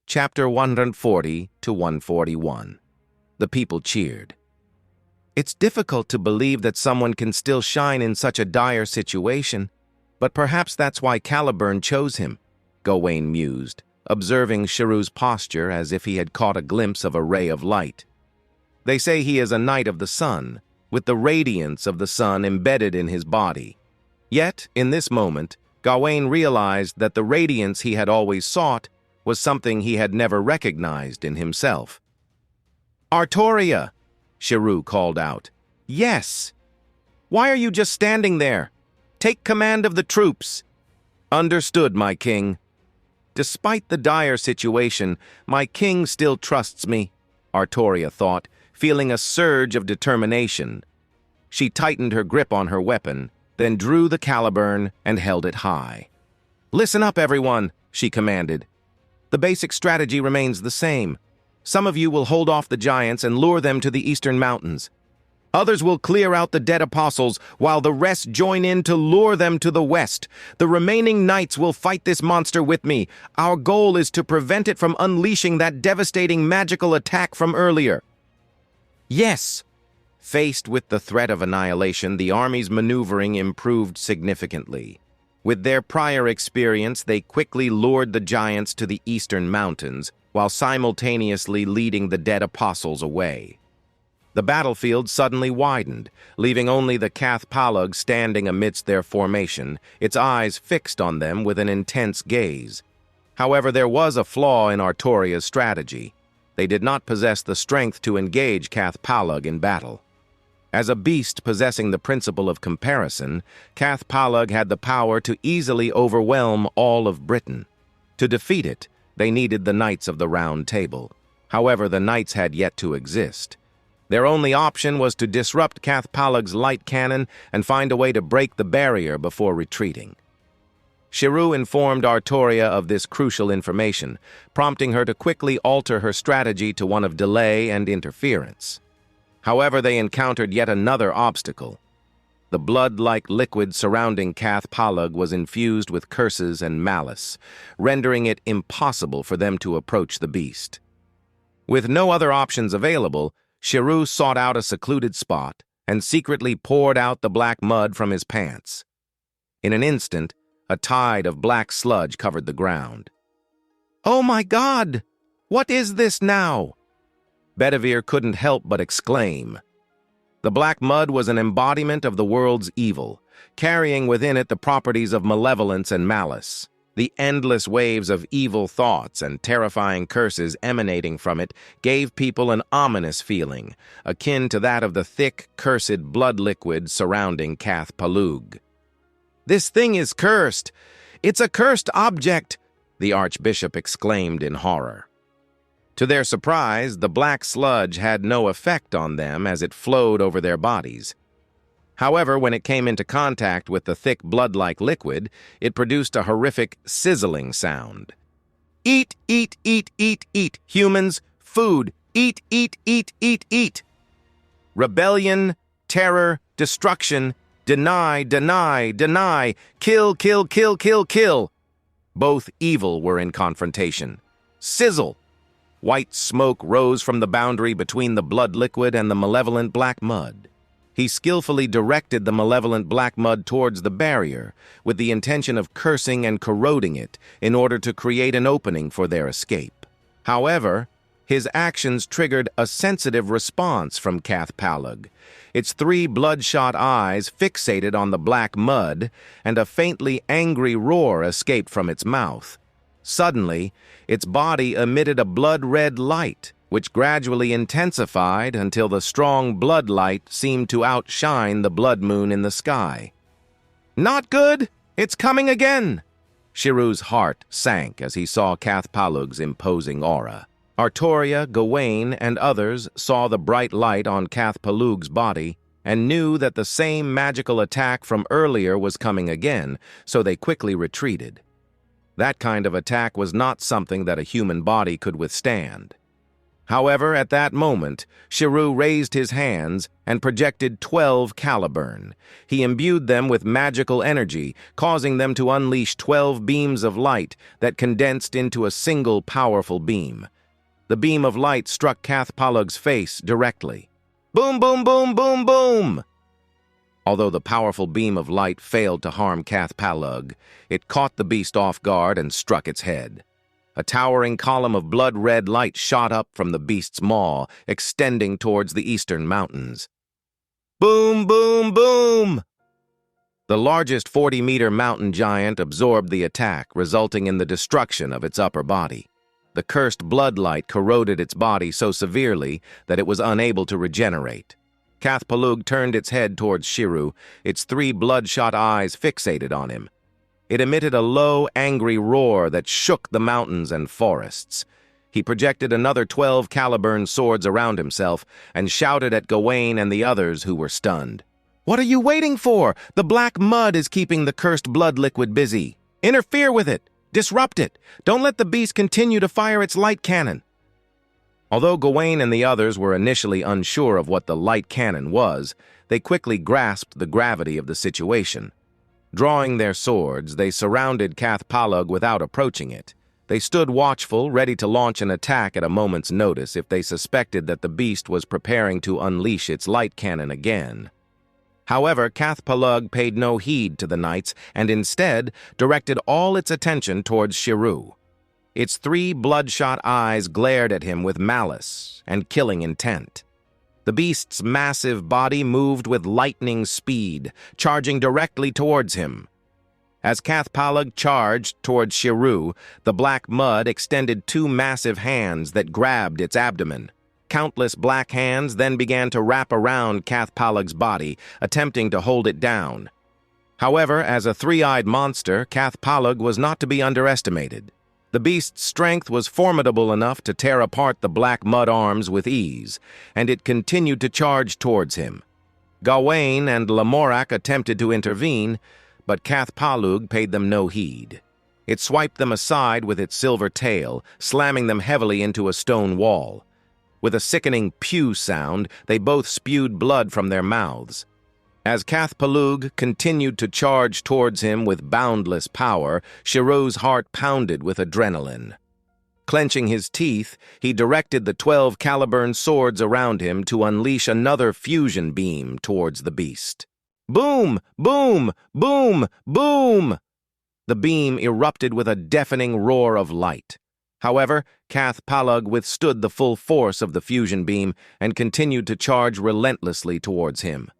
Chapter 140 to 141. The people cheered. It's difficult to believe that someone can still shine in such a dire situation, but perhaps that's why Caliburn chose him, Gawain mused, observing Shirou's posture as if he had caught a glimpse of a ray of light. They say he is a knight of the sun, with the radiance of the sun embedded in his body. Yet, in this moment, Gawain realized that the radiance he had always sought was something he had never recognized in himself. "Artoria!" Shirou called out. "Yes! Why are you just standing there? Take command of the troops." "Understood, my king." "Despite the dire situation, my king still trusts me," Artoria thought, feeling a surge of determination. She tightened her grip on her weapon, then drew the Caliburn and held it high. "Listen up, everyone," she commanded. "The basic strategy remains the same. Some of you will hold off the giants and lure them to the eastern mountains. Others will clear out the dead apostles, while the rest join in to lure them to the west. The remaining knights will fight this monster with me. Our goal is to prevent it from unleashing that devastating magical attack from earlier." "Yes!" Faced with the threat of annihilation, the army's maneuvering improved significantly. With their prior experience, they quickly lured the giants to the eastern mountains, while simultaneously leading the dead apostles away. The battlefield suddenly widened, leaving only the Cath-Palug standing amidst their formation, its eyes fixed on them with an intense gaze. However, there was a flaw in Artoria's strategy. They did not possess the strength to engage Cath-Palug in battle. As a beast possessing the principle of comparison, Cath-Palug had the power to easily overwhelm all of Britain. To defeat it, they needed the Knights of the Round Table. However, the Knights had yet to exist. Their only option was to disrupt Cath-Palug's light cannon and find a way to break the barrier before retreating. Shirou informed Artoria of this crucial information, prompting her to quickly alter her strategy to one of delay and interference. However, they encountered yet another obstacle. The blood-like liquid surrounding Cath-Palug was infused with curses and malice, rendering it impossible for them to approach the beast. With no other options available, Shirou sought out a secluded spot and secretly poured out the black mud from his pants. In an instant, a tide of black sludge covered the ground. "Oh my God! What is this now?" Bedivere couldn't help but exclaim. The black mud was an embodiment of the world's evil, carrying within it the properties of malevolence and malice. The endless waves of evil thoughts and terrifying curses emanating from it gave people an ominous feeling, akin to that of the thick, cursed blood liquid surrounding Cath-Palug. "This thing is cursed! It's a cursed object!" the Archbishop exclaimed in horror. To their surprise, the black sludge had no effect on them as it flowed over their bodies. However, when it came into contact with the thick blood-like liquid, it produced a horrific sizzling sound. "Eat, eat, eat, eat, eat, humans, food, eat, eat, eat, eat, eat. Rebellion, terror, destruction, deny, deny, deny, kill, kill, kill, kill, kill." Both evil were in confrontation. Sizzle! White smoke rose from the boundary between the blood liquid and the malevolent black mud. He skillfully directed the malevolent black mud towards the barrier, with the intention of cursing and corroding it in order to create an opening for their escape. However, his actions triggered a sensitive response from Cath-Palug. Its 3 bloodshot eyes fixated on the black mud, and a faintly angry roar escaped from its mouth. Suddenly, its body emitted a blood-red light, which gradually intensified until the strong blood light seemed to outshine the blood moon in the sky. "Not good! It's coming again!" Shirou's heart sank as he saw Cath-Palug's imposing aura. Artoria, Gawain, and others saw the bright light on Cath-Palug's body and knew that the same magical attack from earlier was coming again, so they quickly retreated. That kind of attack was not something that a human body could withstand. However, at that moment, Shirou raised his hands and projected 12 caliburn. He imbued them with magical energy, causing them to unleash 12 beams of light that condensed into a single powerful beam. The beam of light struck Cathpalug's face directly. Boom, boom, boom, boom, boom! Although the powerful beam of light failed to harm Cathpalug, it caught the beast off guard and struck its head. A towering column of blood-red light shot up from the beast's maw, extending towards the eastern mountains. Boom, boom, boom! The largest 40-meter mountain giant absorbed the attack, resulting in the destruction of its upper body. The cursed bloodlight corroded its body so severely that it was unable to regenerate. Cathpalug turned its head towards Shirou, its 3 bloodshot eyes fixated on him. It emitted a low, angry roar that shook the mountains and forests. He projected another 12 caliburn swords around himself and shouted at Gawain and the others who were stunned. "What are you waiting for? The black mud is keeping the cursed blood liquid busy. Interfere with it. Disrupt it. Don't let the beast continue to fire its light cannon." Although Gawain and the others were initially unsure of what the light cannon was, they quickly grasped the gravity of the situation. Drawing their swords, they surrounded Cathpalug without approaching it. They stood watchful, ready to launch an attack at a moment's notice if they suspected that the beast was preparing to unleash its light cannon again. However, Cathpalug paid no heed to the knights and instead directed all its attention towards Shirou. Its 3 bloodshot eyes glared at him with malice and killing intent. The beast's massive body moved with lightning speed, charging directly towards him. As Cathpalug charged towards Shirou, the black mud extended 2 massive hands that grabbed its abdomen. Countless black hands then began to wrap around Cathpalug's body, attempting to hold it down. However, as a 3-eyed monster, Cathpalug was not to be underestimated. The beast's strength was formidable enough to tear apart the black mud arms with ease, and it continued to charge towards him. Gawain and Lamorak attempted to intervene, but Cathpalug paid them no heed. It swiped them aside with its silver tail, slamming them heavily into a stone wall. With a sickening pew sound, they both spewed blood from their mouths. As Cathpalug continued to charge towards him with boundless power, Shirou's heart pounded with adrenaline. Clenching his teeth, he directed the 12 caliburn swords around him to unleash another fusion beam towards the beast. Boom! Boom! Boom! Boom! The beam erupted with a deafening roar of light. However, Cathpalug withstood the full force of the fusion beam and continued to charge relentlessly towards him.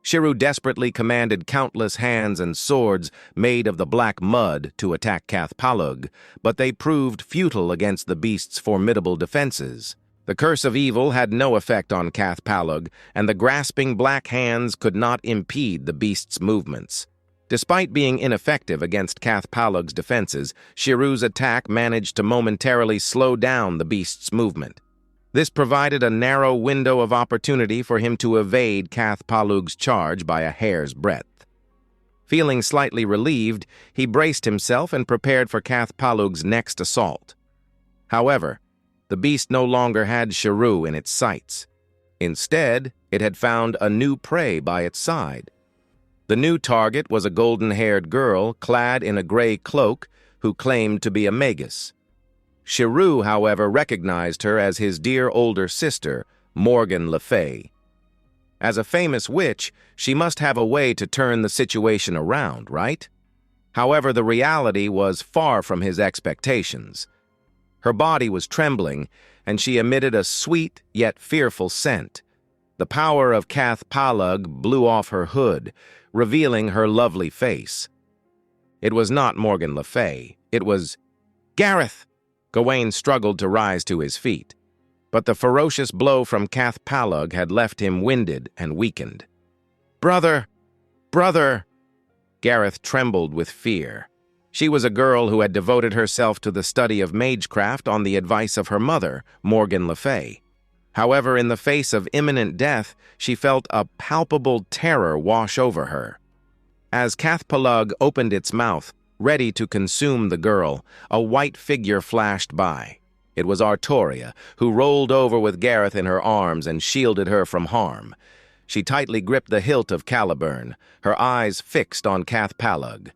Shirou desperately commanded countless hands and swords made of the black mud to attack Cathpalug, but they proved futile against the beast's formidable defenses. The curse of evil had no effect on Cathpalug, and the grasping black hands could not impede the beast's movements. Despite being ineffective against Cathpalug's defenses, Shirou's attack managed to momentarily slow down the beast's movement. This provided a narrow window of opportunity for him to evade Cathpalug's charge by a hair's breadth. Feeling slightly relieved, he braced himself and prepared for Cathpalug's next assault. However, the beast no longer had Shirou in its sights. Instead, it had found a new prey by its side. The new target was a golden-haired girl clad in a gray cloak who claimed to be a magus. Shirou, however, recognized her as his dear older sister, Morgan Le Fay. As a famous witch, she must have a way to turn the situation around, right? However, the reality was far from his expectations. Her body was trembling, and she emitted a sweet yet fearful scent. The power of Cathpalug blew off her hood, revealing her lovely face. It was not Morgan Le Fay. It was Gareth! Gawain struggled to rise to his feet, but the ferocious blow from Cathpalug had left him winded and weakened. "Brother! Brother!" Gareth trembled with fear. She was a girl who had devoted herself to the study of Magecraft on the advice of her mother, Morgan Le Fay. However, in the face of imminent death, she felt a palpable terror wash over her. As Cathpalug opened its mouth, ready to consume the girl, a white figure flashed by. It was Artoria, who rolled over with Gareth in her arms and shielded her from harm. She tightly gripped the hilt of Caliburn, her eyes fixed on Cathpalug.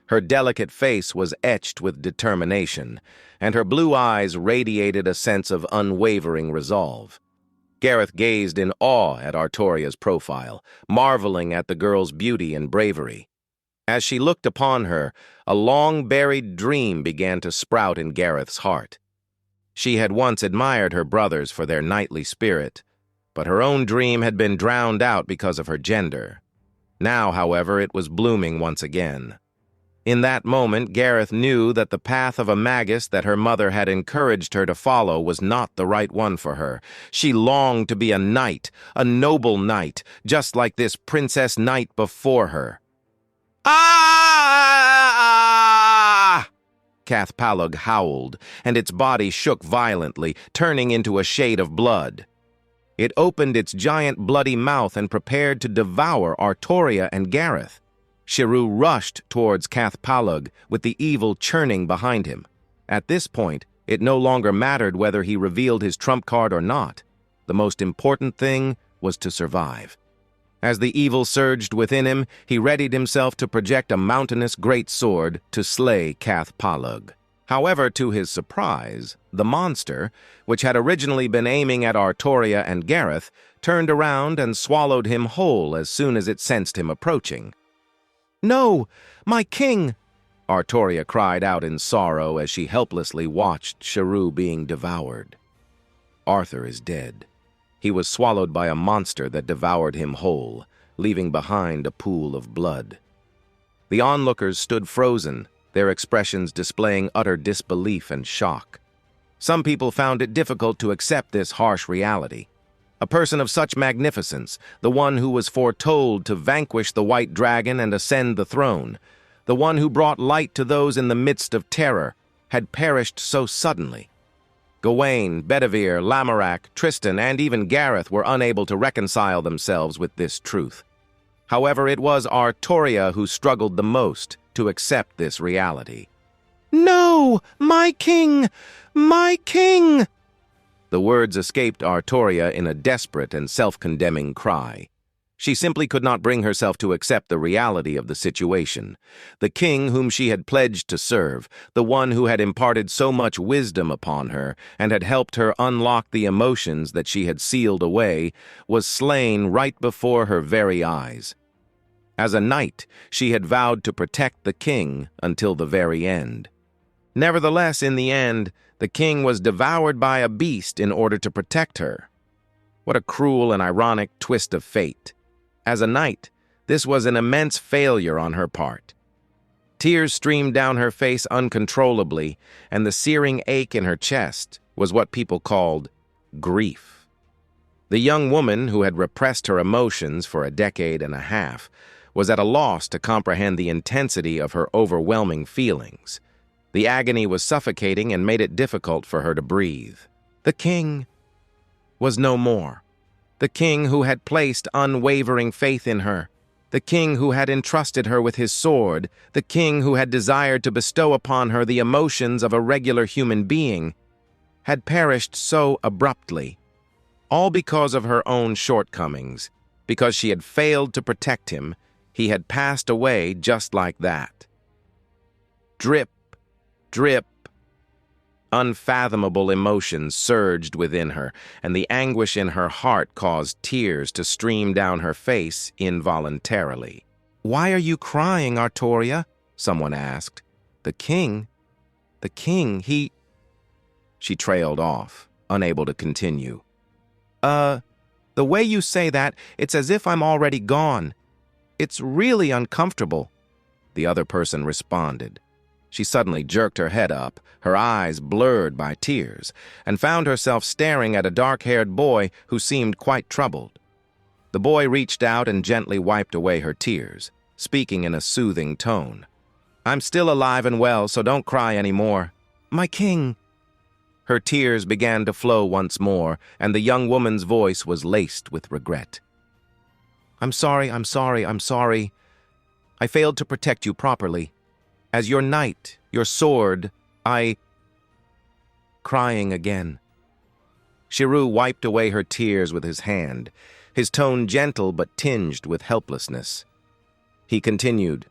Her delicate face was etched with determination, and her blue eyes radiated a sense of unwavering resolve. Gareth gazed in awe at Artoria's profile, marveling at the girl's beauty and bravery. As she looked upon her, a long-buried dream began to sprout in Gareth's heart. She had once admired her brothers for their knightly spirit, but her own dream had been drowned out because of her gender. Now, however, it was blooming once again. In that moment, Gareth knew that the path of a magus that her mother had encouraged her to follow was not the right one for her. She longed to be a knight, a noble knight, just like this princess knight before her. Ah! Cathpalug howled, and its body shook violently, turning into a shade of blood. It opened its giant bloody mouth and prepared to devour Artoria and Gareth. Shirou rushed towards Cathpalug, with the evil churning behind him. At this point, it no longer mattered whether he revealed his trump card or not. The most important thing was to survive. As the evil surged within him, he readied himself to project a mountainous great sword to slay Cathpalug. However, to his surprise, the monster, which had originally been aiming at Artoria and Gareth, turned around and swallowed him whole as soon as it sensed him approaching. "No, my king!" Artoria cried out in sorrow as she helplessly watched Shirou being devoured. Arthur is dead. He was swallowed by a monster that devoured him whole, leaving behind a pool of blood. The onlookers stood frozen, their expressions displaying utter disbelief and shock. Some people found it difficult to accept this harsh reality. A person of such magnificence, the one who was foretold to vanquish the white dragon and ascend the throne, the one who brought light to those in the midst of terror, had perished so suddenly. Gawain, Bedivere, Lamorak, Tristan, and even Gareth were unable to reconcile themselves with this truth. However, it was Artoria who struggled the most to accept this reality. "No, my king! My king!" The words escaped Artoria in a desperate and self-condemning cry. She simply could not bring herself to accept the reality of the situation. The king whom she had pledged to serve, the one who had imparted so much wisdom upon her and had helped her unlock the emotions that she had sealed away, was slain right before her very eyes. As a knight, she had vowed to protect the king until the very end. Nevertheless, in the end, the king was devoured by a beast in order to protect her. What a cruel and ironic twist of fate. As a knight, this was an immense failure on her part. Tears streamed down her face uncontrollably, and the searing ache in her chest was what people called grief. The young woman, who had repressed her emotions for a decade and a half, was at a loss to comprehend the intensity of her overwhelming feelings. The agony was suffocating and made it difficult for her to breathe. The king was no more. The king who had placed unwavering faith in her. The king who had entrusted her with his sword. The king who had desired to bestow upon her the emotions of a regular human being, had perished so abruptly. All because of her own shortcomings. Because she had failed to protect him, he had passed away just like that. Drip, drip. Unfathomable emotions surged within her, and the anguish in her heart caused tears to stream down her face involuntarily. "Why are you crying, Artoria?" someone asked. The king, he..." She trailed off, unable to continue. The way you say that, it's as if I'm already gone. It's really uncomfortable," the other person responded. She suddenly jerked her head up, her eyes blurred by tears, and found herself staring at a dark-haired boy who seemed quite troubled. The boy reached out and gently wiped away her tears, speaking in a soothing tone. "I'm still alive and well, so don't cry anymore." "My king." Her tears began to flow once more, and the young woman's voice was laced with regret. I'm sorry. I failed to protect you properly. As your knight, your sword, I..." crying again." Shirou wiped away her tears with his hand, his tone gentle but tinged with helplessness. He continued,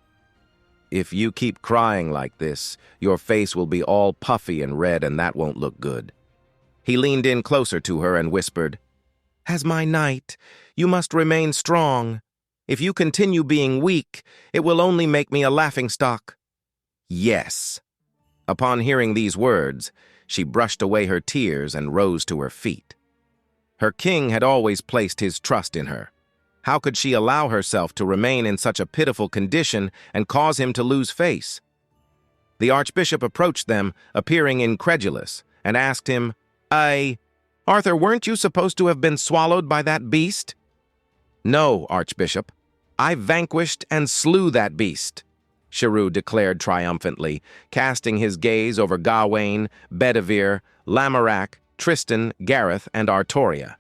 "If you keep crying like this, your face will be all puffy and red, and that won't look good." He leaned in closer to her and whispered, "As my knight, you must remain strong. If you continue being weak, it will only make me a laughingstock." "Yes." Upon hearing these words, she brushed away her tears and rose to her feet. Her king had always placed his trust in her. How could she allow herself to remain in such a pitiful condition and cause him to lose face? The archbishop approached them, appearing incredulous, and asked him, Arthur, weren't you supposed to have been swallowed by that beast?" "No, Archbishop. I vanquished and slew that beast," Shirou declared triumphantly, casting his gaze over Gawain, Bedivere, Lamorak, Tristan, Gareth, and Artoria.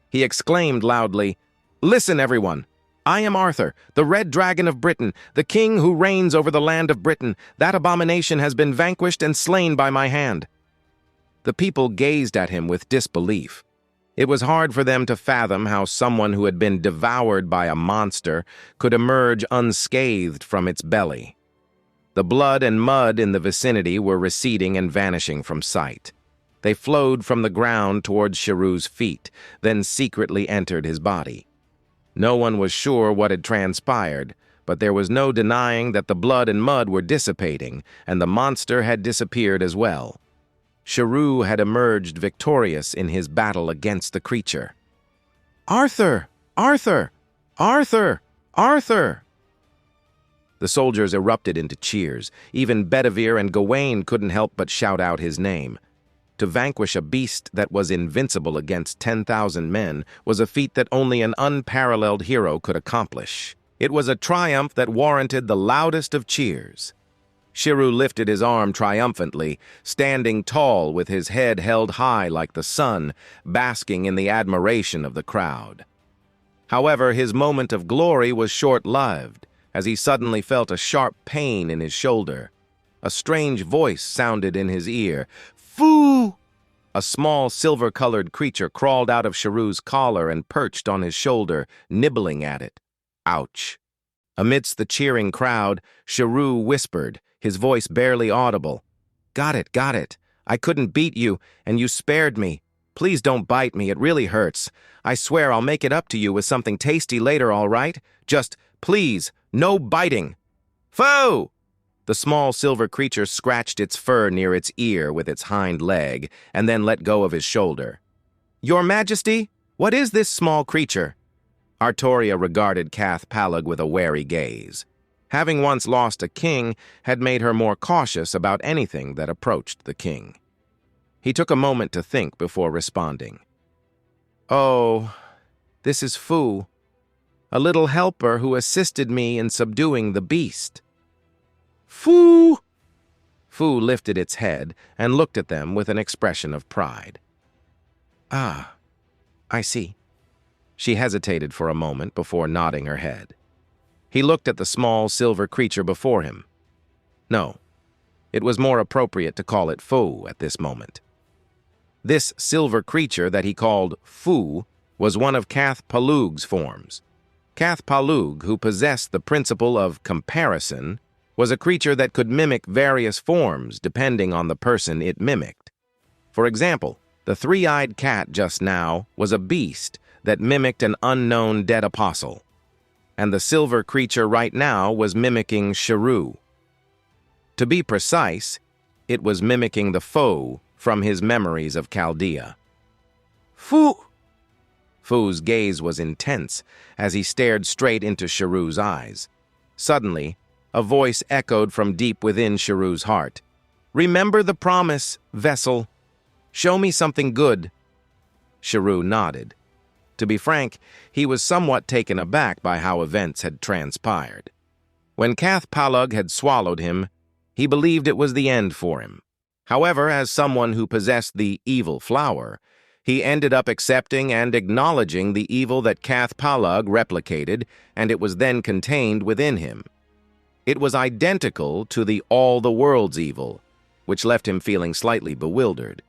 He exclaimed loudly, "Listen, everyone! I am Arthur, the Red Dragon of Britain, the king who reigns over the land of Britain. That abomination has been vanquished and slain by my hand." The people gazed at him with disbelief. It was hard for them to fathom how someone who had been devoured by a monster could emerge unscathed from its belly. The blood and mud in the vicinity were receding and vanishing from sight. They flowed from the ground towards Shirou's feet, then secretly entered his body. No one was sure what had transpired, but there was no denying that the blood and mud were dissipating, and the monster had disappeared as well. Shirou had emerged victorious in his battle against the creature. "Arthur! Arthur! Arthur! Arthur!" The soldiers erupted into cheers. Even Bedivere and Gawain couldn't help but shout out his name. To vanquish a beast that was invincible against 10,000 men was a feat that only an unparalleled hero could accomplish. It was a triumph that warranted the loudest of cheers. Shirou lifted his arm triumphantly, standing tall with his head held high like the sun, basking in the admiration of the crowd. However, his moment of glory was short-lived, as he suddenly felt a sharp pain in his shoulder. A strange voice sounded in his ear. "Foo!" A small silver-colored creature crawled out of Shirou's collar and perched on his shoulder, nibbling at it. Ouch. Amidst the cheering crowd, Shirou whispered, his voice barely audible. Got it. I couldn't beat you, and you spared me. Please don't bite me, it really hurts. I swear I'll make it up to you with something tasty later, all right? Just, please, no biting." "Foe!" The small silver creature scratched its fur near its ear with its hind leg, and then let go of his shoulder. "Your Majesty, what is this small creature?" Artoria regarded Cath Palug with a wary gaze. Having once lost a king had made her more cautious about anything that approached the king. He took a moment to think before responding. "Oh, this is Fu, a little helper who assisted me in subduing the beast." "Fu!" Fu lifted its head and looked at them with an expression of pride. "Ah, I see." She hesitated for a moment before nodding her head. He looked at the small silver creature before him. No, it was more appropriate to call it Fu at this moment. This silver creature that he called Fu was one of Cath Palug's forms. Cath Palug, who possessed the principle of comparison, was a creature that could mimic various forms depending on the person it mimicked. For example, the three-eyed cat just now was a beast that mimicked an unknown dead apostle, and the silver creature right now was mimicking Shirou. To be precise, it was mimicking the foe from his memories of Chaldea. "Fu!" Fu's gaze was intense as he stared straight into Shirou's eyes. Suddenly, a voice echoed from deep within Shirou's heart. "Remember the promise, vessel. Show me something good." Shirou nodded. To be frank, he was somewhat taken aback by how events had transpired. When Cath Palug had swallowed him, he believed it was the end for him. However, as someone who possessed the evil flower, he ended up accepting and acknowledging the evil that Cath Palug replicated, and it was then contained within him. It was identical to the all the world's evil, which left him feeling slightly bewildered.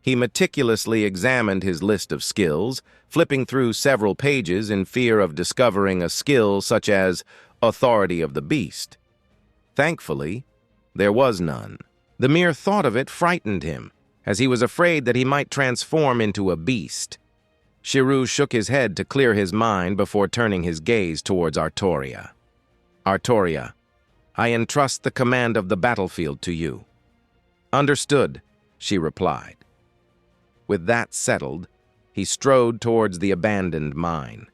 He meticulously examined his list of skills, flipping through several pages in fear of discovering a skill such as Authority of the Beast. Thankfully, there was none. The mere thought of it frightened him, as he was afraid that he might transform into a beast. Shirou shook his head to clear his mind before turning his gaze towards Artoria. Artoria, I entrust the command of the battlefield to you. Understood, she replied. With that settled, he strode towards the abandoned mine.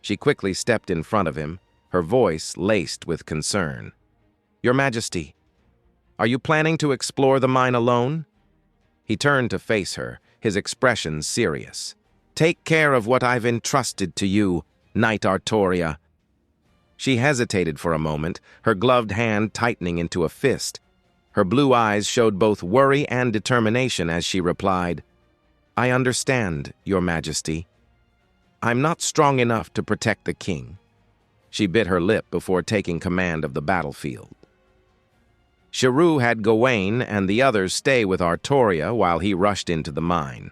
She quickly stepped in front of him, her voice laced with concern. Your Majesty, are you planning to explore the mine alone? He turned to face her, his expression serious. Take care of what I've entrusted to you, Knight Artoria. She hesitated for a moment, her gloved hand tightening into a fist. Her blue eyes showed both worry and determination as she replied, I understand, Your Majesty. I'm not strong enough to protect the king. She bit her lip before taking command of the battlefield. Shirou had Gawain and the others stay with Artoria while he rushed into the mine.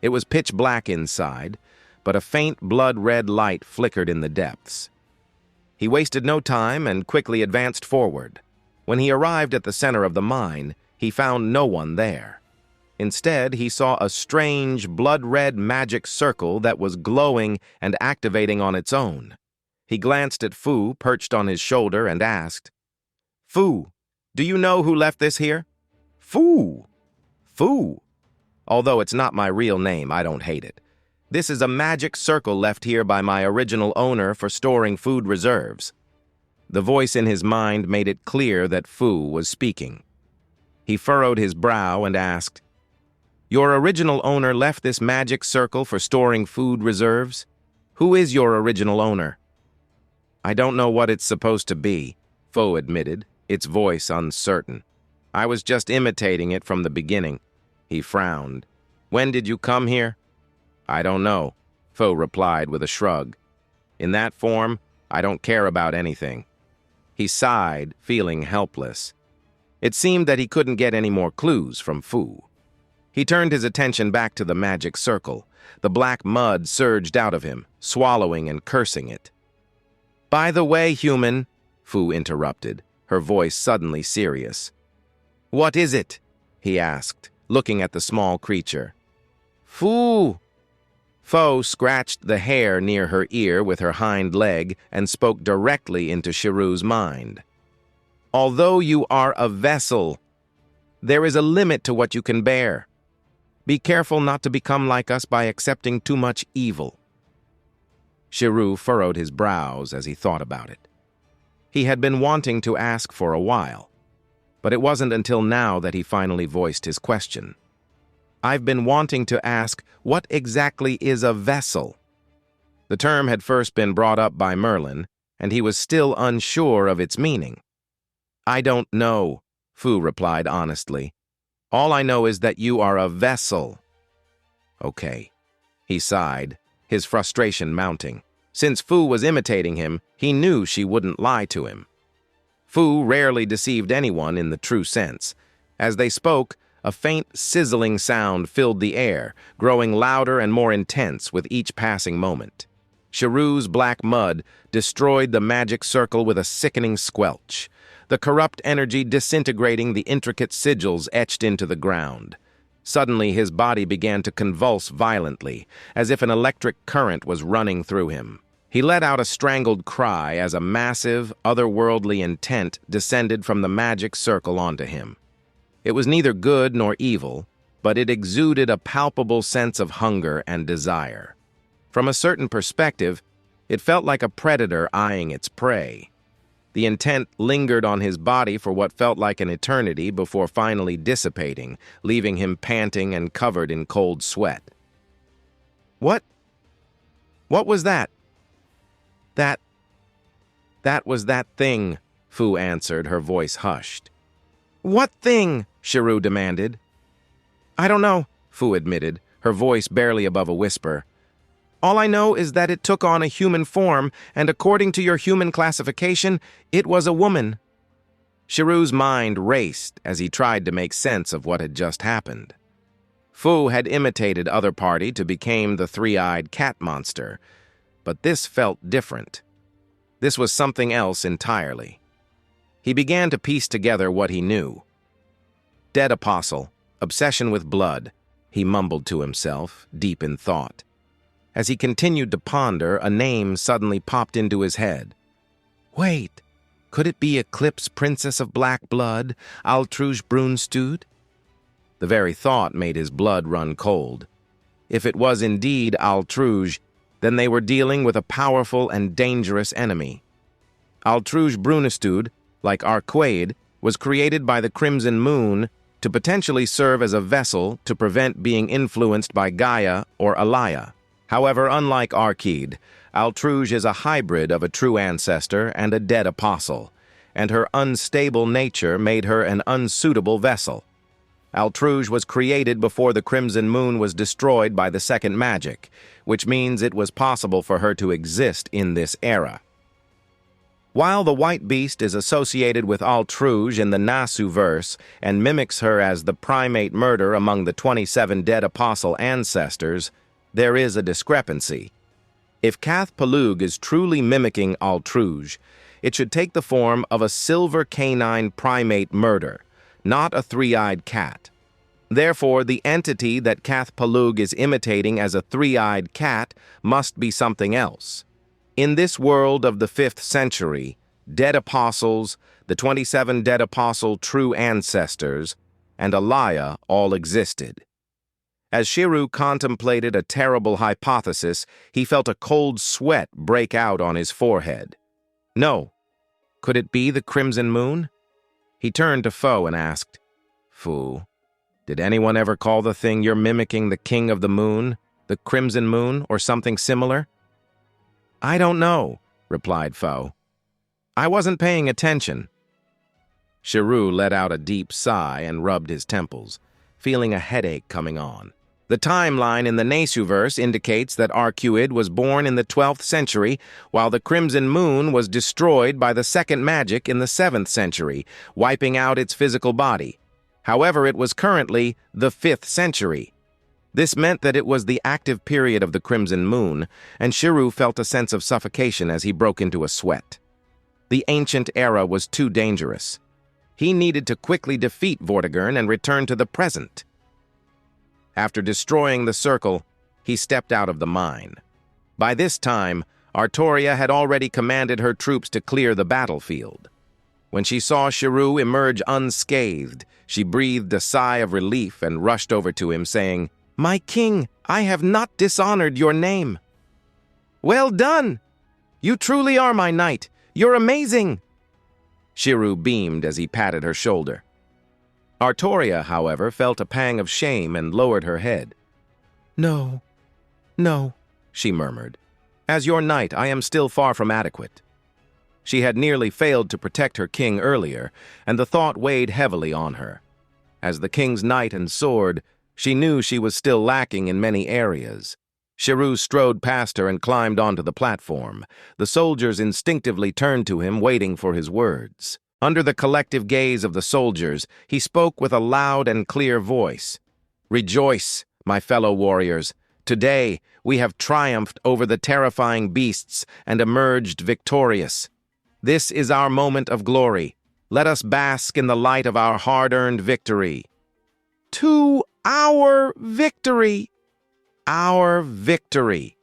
It was pitch black inside, but a faint blood-red light flickered in the depths. He wasted no time and quickly advanced forward. When he arrived at the center of the mine, he found no one there. Instead, he saw a strange, blood-red magic circle that was glowing and activating on its own. He glanced at Fu, perched on his shoulder, and asked, Fu, do you know who left this here? Fu. Fu. Although it's not my real name, I don't hate it. This is a magic circle left here by my original owner for storing food reserves. The voice in his mind made it clear that Fu was speaking. He furrowed his brow and asked, Your original owner left this magic circle for storing food reserves? Who is your original owner? I don't know what it's supposed to be, Fu admitted, its voice uncertain. I was just imitating it from the beginning. He frowned. When did you come here? I don't know, Fu replied with a shrug. In that form, I don't care about anything. He sighed, feeling helpless. It seemed that he couldn't get any more clues from Fu. He turned his attention back to the magic circle. The black mud surged out of him, swallowing and cursing it. By the way, human, Fu interrupted, her voice suddenly serious. What is it? He asked, looking at the small creature. Fu! Fu scratched the hair near her ear with her hind leg and spoke directly into Shirou's mind. Although you are a vessel, there is a limit to what you can bear. Be careful not to become like us by accepting too much evil. Shirou furrowed his brows as he thought about it. He had been wanting to ask for a while, but it wasn't until now that he finally voiced his question. I've been wanting to ask, what exactly is a vessel? The term had first been brought up by Merlin, and he was still unsure of its meaning. I don't know, Fu replied honestly. All I know is that you are a vessel. Okay, he sighed, his frustration mounting. Since Fu was imitating him, he knew she wouldn't lie to him. Fu rarely deceived anyone in the true sense. As they spoke, a faint sizzling sound filled the air, growing louder and more intense with each passing moment. Shirou's black mud destroyed the magic circle with a sickening squelch, the corrupt energy disintegrating the intricate sigils etched into the ground. Suddenly, his body began to convulse violently, as if an electric current was running through him. He let out a strangled cry as a massive, otherworldly intent descended from the magic circle onto him. It was neither good nor evil, but it exuded a palpable sense of hunger and desire. From a certain perspective, it felt like a predator eyeing its prey. The intent lingered on his body for what felt like an eternity before finally dissipating, leaving him panting and covered in cold sweat. What was that? That was that thing, Fu answered, her voice hushed. What thing? Shirou demanded. I don't know, Fu admitted, her voice barely above a whisper. All I know is that it took on a human form, and according to your human classification, it was a woman. Shirou's mind raced as he tried to make sense of what had just happened. Fu had imitated other party to become the three-eyed cat monster, but this felt different. This was something else entirely. He began to piece together what he knew. Dead apostle, obsession with blood, he mumbled to himself, deep in thought. As he continued to ponder, a name suddenly popped into his head. Wait, could it be Eclipse Princess of Black Blood, Altruge Brunstud? The very thought made his blood run cold. If it was indeed Altruge, then they were dealing with a powerful and dangerous enemy. Altruge Brunstud, like Arquaid, was created by the Crimson Moon to potentially serve as a vessel to prevent being influenced by Gaia or Alaya. However, unlike Arquaid, Altruge is a hybrid of a true ancestor and a dead apostle, and her unstable nature made her an unsuitable vessel. Altruge was created before the Crimson Moon was destroyed by the second magic, which means it was possible for her to exist in this era. While the White Beast is associated with Altruge in the Nasuverse and mimics her as the primate murder among the 27 dead apostle ancestors, there is a discrepancy. If Cath Palug is truly mimicking Altruge, it should take the form of a silver canine primate murder, not a three-eyed cat. Therefore, the entity that Cath Palug is imitating as a three-eyed cat must be something else. In this world of the 5th century, dead apostles, the 27 dead apostle true ancestors, and Alaya all existed. As Shirou contemplated a terrible hypothesis, he felt a cold sweat break out on his forehead. No. Could it be the Crimson Moon? He turned to Fu and asked, Fu, did anyone ever call the thing you're mimicking the King of the Moon, the Crimson Moon, or something similar? I don't know, replied Fu. I wasn't paying attention. Shirou let out a deep sigh and rubbed his temples, feeling a headache coming on. The timeline in the Nasuverse indicates that Arquaid was born in the 12th century, while the Crimson Moon was destroyed by the second magic in the 7th century, wiping out its physical body. However, it was currently the 5th century. This meant that it was the active period of the Crimson Moon, and Shirou felt a sense of suffocation as he broke into a sweat. The ancient era was too dangerous. He needed to quickly defeat Vortigern and return to the present. After destroying the circle, he stepped out of the mine. By this time, Artoria had already commanded her troops to clear the battlefield. When she saw Shirou emerge unscathed, she breathed a sigh of relief and rushed over to him, saying, My king, I have not dishonored your name. Well done! You truly are my knight. You're amazing! Shirou beamed as he patted her shoulder. Artoria, however, felt a pang of shame and lowered her head. No, she murmured. As your knight, I am still far from adequate. She had nearly failed to protect her king earlier, and the thought weighed heavily on her. As the king's knight and sword, she knew she was still lacking in many areas. Shirou strode past her and climbed onto the platform. The soldiers instinctively turned to him, waiting for his words. Under the collective gaze of the soldiers, he spoke with a loud and clear voice. Rejoice, my fellow warriors. Today, we have triumphed over the terrifying beasts and emerged victorious. This is our moment of glory. Let us bask in the light of our hard-earned victory. To our victory! Our victory!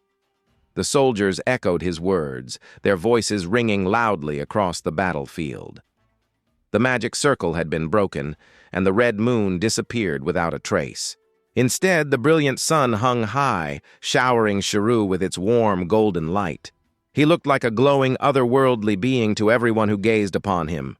The soldiers echoed his words, their voices ringing loudly across the battlefield. The magic circle had been broken, and the red moon disappeared without a trace. Instead, the brilliant sun hung high, showering Shirou with its warm golden light. He looked like a glowing otherworldly being to everyone who gazed upon him.